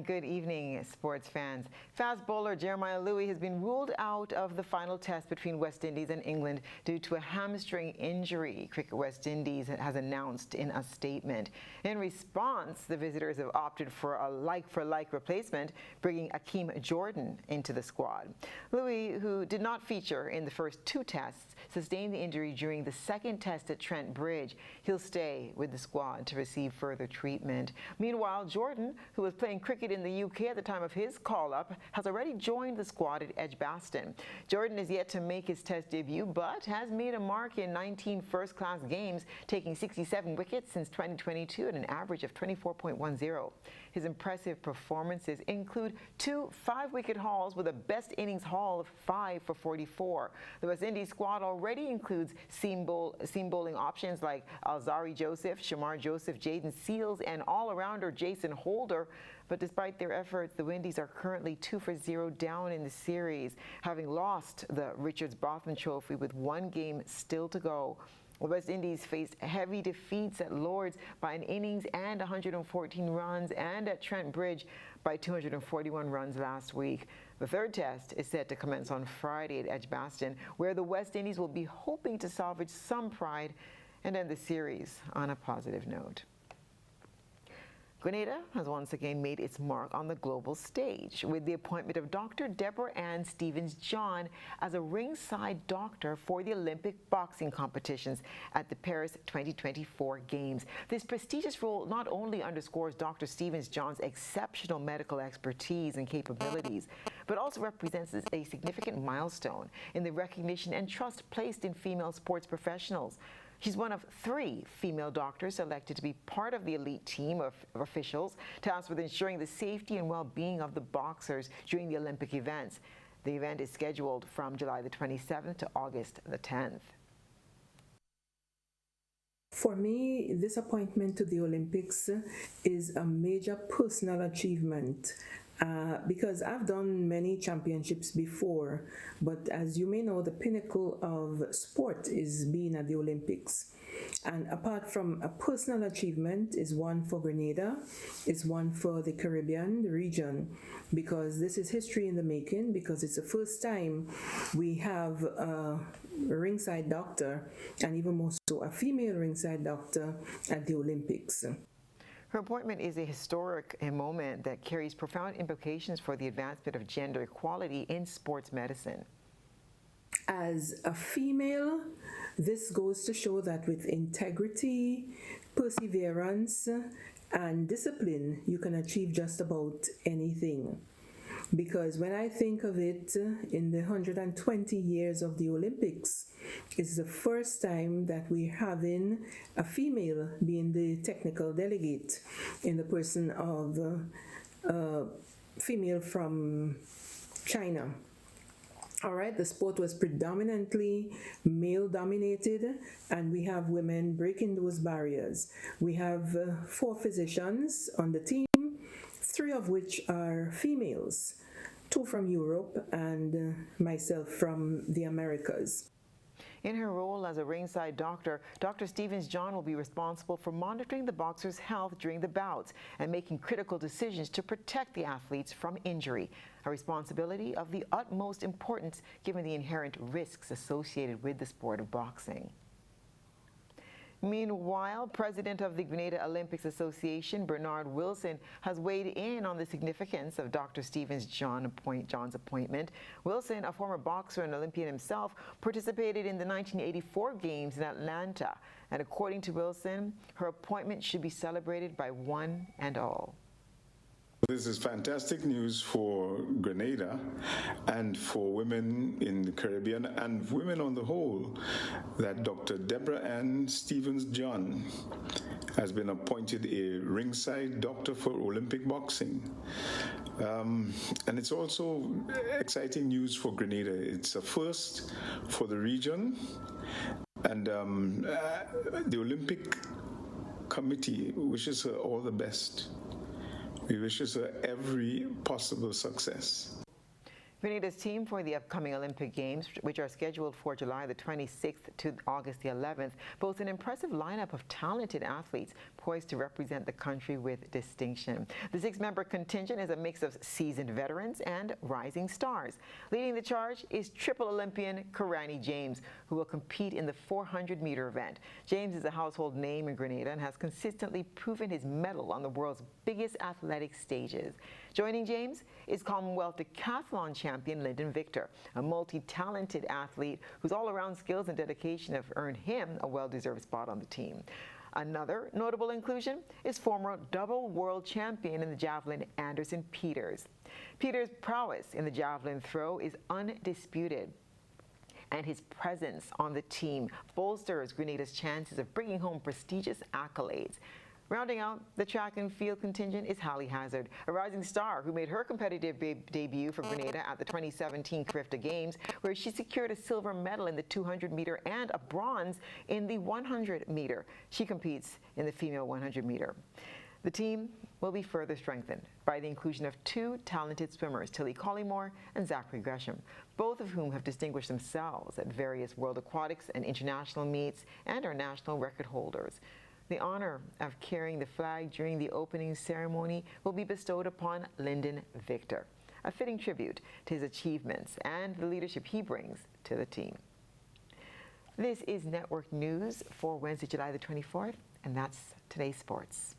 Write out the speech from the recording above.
And good evening, sports fans. Fast bowler Jeremiah Louis has been ruled out of the final test between West Indies and England due to a hamstring injury, Cricket West Indies has announced in a statement. In response, the visitors have opted for a like-for-like replacement, bringing Akeem Jordan into the squad. Louis, who did not feature in the first two tests, sustained the injury during the second test at Trent Bridge. He'll stay with the squad to receive further treatment. Meanwhile, Jordan, who was playing cricket in the UK at the time of his call-up, has already joined the squad at Edgbaston. Jordan is yet to make his test debut, but has made a mark in 19 first-class games, taking 67 wickets since 2022 at an average of 24.10. His impressive performances include 2 5-wicket hauls with a best innings haul of 5 for 44. The West Indies squad already includes seam bowling options like Alzari Joseph, Shamar Joseph, Jaden Seals, and all-rounder Jason Holder. But despite their efforts, the Windies are currently 2 for 0 down in the series, having lost the Richards-Botham Trophy with 1 game still to go. The West Indies faced heavy defeats at Lord's by an innings and 114 runs, and at Trent Bridge by 241 runs last week. The third test is set to commence on Friday at Edgbaston, where the West Indies will be hoping to salvage some pride and end the series on a positive note. Grenada has once again made its mark on the global stage with the appointment of Dr. Deborah Ann Stevens-John as a ringside doctor for the Olympic boxing competitions at the Paris 2024 Games. This prestigious role not only underscores Dr. Stevens-John's exceptional medical expertise and capabilities, but also represents a significant milestone in the recognition and trust placed in female sports professionals. She's one of 3 female doctors selected to be part of the elite team of officials tasked with ensuring the safety and well-being of the boxers during the Olympic events. The event is scheduled from July the 27th to August the 10th. For me, this appointment to the Olympics is a major personal achievement. Because I've done many championships before, but as you may know, the pinnacle of sport is being at the Olympics. And apart from a personal achievement, is one for Grenada, is one for the Caribbean, the region, because this is history in the making, because it's the first time we have a ringside doctor, and even more so a female ringside doctor at the Olympics. Her appointment is a historic moment that carries profound implications for the advancement of gender equality in sports medicine. As a female, this goes to show that with integrity, perseverance, and discipline, you can achieve just about anything. Because when I think of it, in the 120 years of the Olympics, it's the first time that we're having a female being the technical delegate in the person of a female from China. All right, the sport was predominantly male-dominated, and we have women breaking those barriers. We have 4 physicians on the team, 3 of which are females, 2 from Europe and myself from the Americas. In her role as a ringside doctor, Dr. Stevens-John will be responsible for monitoring the boxers' health during the bouts and making critical decisions to protect the athletes from injury, a responsibility of the utmost importance given the inherent risks associated with the sport of boxing. Meanwhile, President of the Grenada Olympics Association, Bernard Wilson, has weighed in on the significance of Dr. Stevens-John's appointment. Wilson, a former boxer and Olympian himself, participated in the 1984 Games in Atlanta. And according to Wilson, her appointment should be celebrated by one and all. This is fantastic news for Grenada and for women in the Caribbean and women on the whole, that Dr. Deborah Ann Stevens-John has been appointed a ringside doctor for Olympic boxing. And it's also exciting news for Grenada. It's a first for the region, and the Olympic Committee wishes her all the best. We wish her every possible success. Grenada's team for the upcoming Olympic Games, which are scheduled for July the 26th to August the 11th, boasts an impressive lineup of talented athletes poised to represent the country with distinction. The 6-member contingent is a mix of seasoned veterans and rising stars. Leading the charge is triple Olympian Karani James, who will compete in the 400-meter event. James is a household name in Grenada and has consistently proven his mettle on the world's biggest athletic stages. Joining James is Commonwealth decathlon champion Lyndon Victor, a multi-talented athlete whose all-around skills and dedication have earned him a well-deserved spot on the team. Another notable inclusion is former double world champion in the javelin Anderson Peters. Peters' prowess in the javelin throw is undisputed, and his presence on the team bolsters Grenada's chances of bringing home prestigious accolades. Rounding out the track and field contingent is Hallie Hazard, a rising star who made her competitive debut for Grenada at the 2017 Carifta Games, where she secured a silver medal in the 200-meter and a bronze in the 100-meter. She competes in the female 100-meter. The team will be further strengthened by the inclusion of 2 talented swimmers, Tilly Collymore and Zachary Gresham, both of whom have distinguished themselves at various World Aquatics and international meets and are national record holders. The honor of carrying the flag during the opening ceremony will be bestowed upon Lyndon Victor, a fitting tribute to his achievements and the leadership he brings to the team. This is Network News for Wednesday, July the 24th, and that's today's sports.